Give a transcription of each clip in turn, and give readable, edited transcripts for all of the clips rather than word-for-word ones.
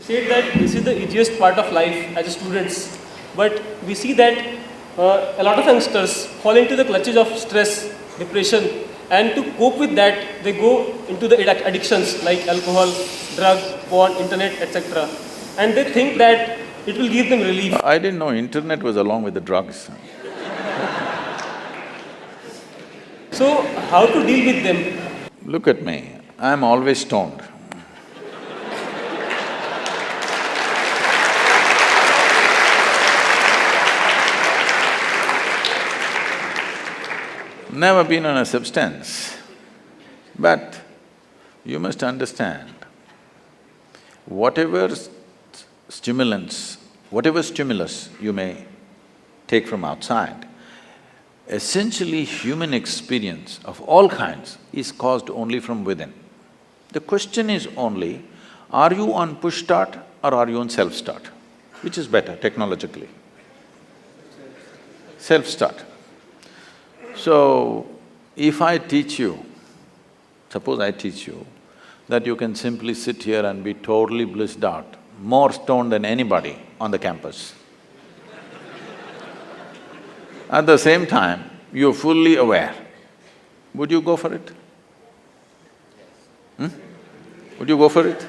said that this is the easiest part of life as a students, but we see that a lot of youngsters fall into the clutches of stress, depression, and to cope with that, they go into the addictions like alcohol, drug, porn, internet, etc. And they think that it will give them relief. I didn't know internet was along with the drugs. So, how to deal with them? Look at me, I'm always stoned. Never been on a substance, but you must understand, whatever stimulus you may take from outside, essentially human experience of all kinds is caused only from within. The question is only, are you on push start or are you on self-start? Which is better technologically? Self-start. So, if I teach you, suppose I teach you that you can simply sit here and be totally blissed out, more stoned than anybody on the campus. At the same time, you're fully aware, would you go for it? Would you go for it?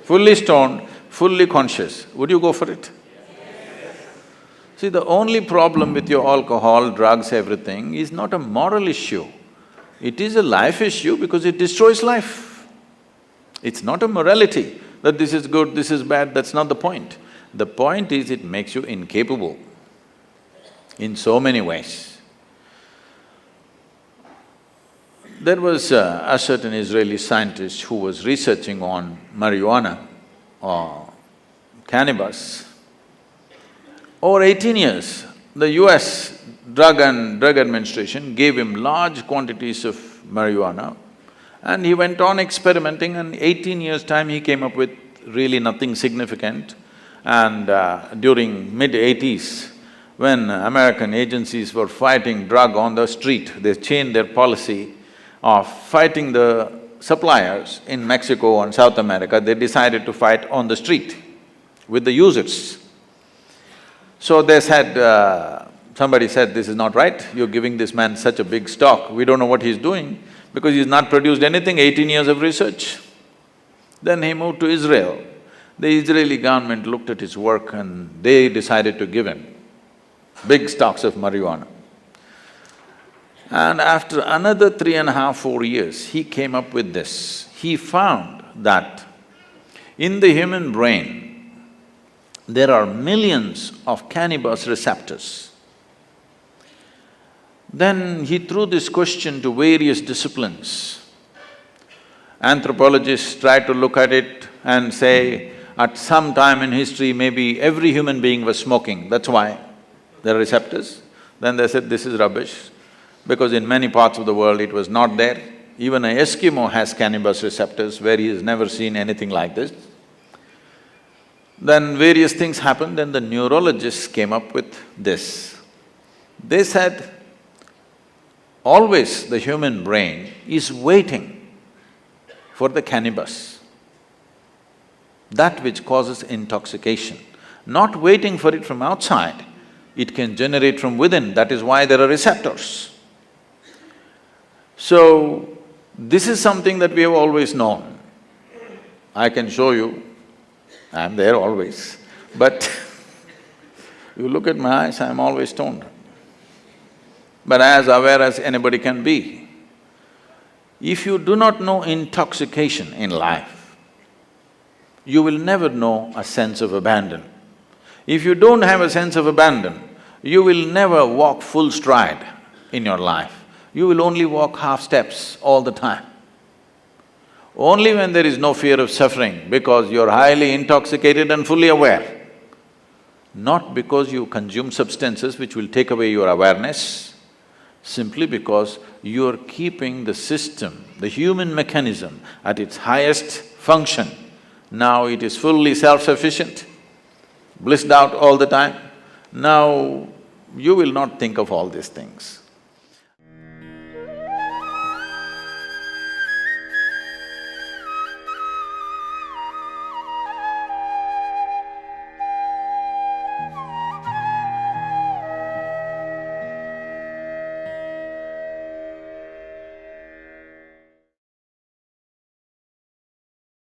Fully stoned, fully conscious, would you go for it? See, the only problem with your alcohol, drugs, everything is not a moral issue. It is a life issue because it destroys life. It's not a morality that this is good, this is bad, that's not the point. The point is it makes you incapable in so many ways. There was a certain Israeli scientist who was researching on marijuana or cannabis. Over 18 years, the US Drug Administration gave him large quantities of marijuana and he went on experimenting, and 18 years' time he came up with really nothing significant. And during mid-80s, when American agencies were fighting drug on the street, they changed their policy of fighting the suppliers in Mexico and South America. They decided to fight on the street with the users. So they said, somebody said, this is not right, you're giving this man such a big stock, we don't know what he's doing because he's not produced anything, 18 years of research. Then he moved to Israel. The Israeli government looked at his work and they decided to give him big stocks of marijuana. And after another 3.5, 4 years, he came up with this. He found that in the human brain, there are millions of cannabis receptors. Then he threw this question to various disciplines. Anthropologists tried to look at it and say, at some time in history, maybe every human being was smoking, that's why there are receptors. Then they said, this is rubbish, because in many parts of the world it was not there. Even an Eskimo has cannabis receptors where he has never seen anything like this. Then various things happened, then the neurologists came up with this. They said, always the human brain is waiting for the cannabis, that which causes intoxication, not waiting for it from outside. It can generate from within, that is why there are receptors. So, this is something that we have always known. I can show you, I'm there always, but you look at my eyes, I'm always stoned. But as aware as anybody can be. If you do not know intoxication in life, you will never know a sense of abandon. If you don't have a sense of abandon, you will never walk full stride in your life. You will only walk half steps all the time. Only when there is no fear of suffering, because you're highly intoxicated and fully aware. Not because you consume substances which will take away your awareness, simply because you're keeping the system, the human mechanism at its highest function. Now it is fully self-sufficient, blissed out all the time. Now you will not think of all these things.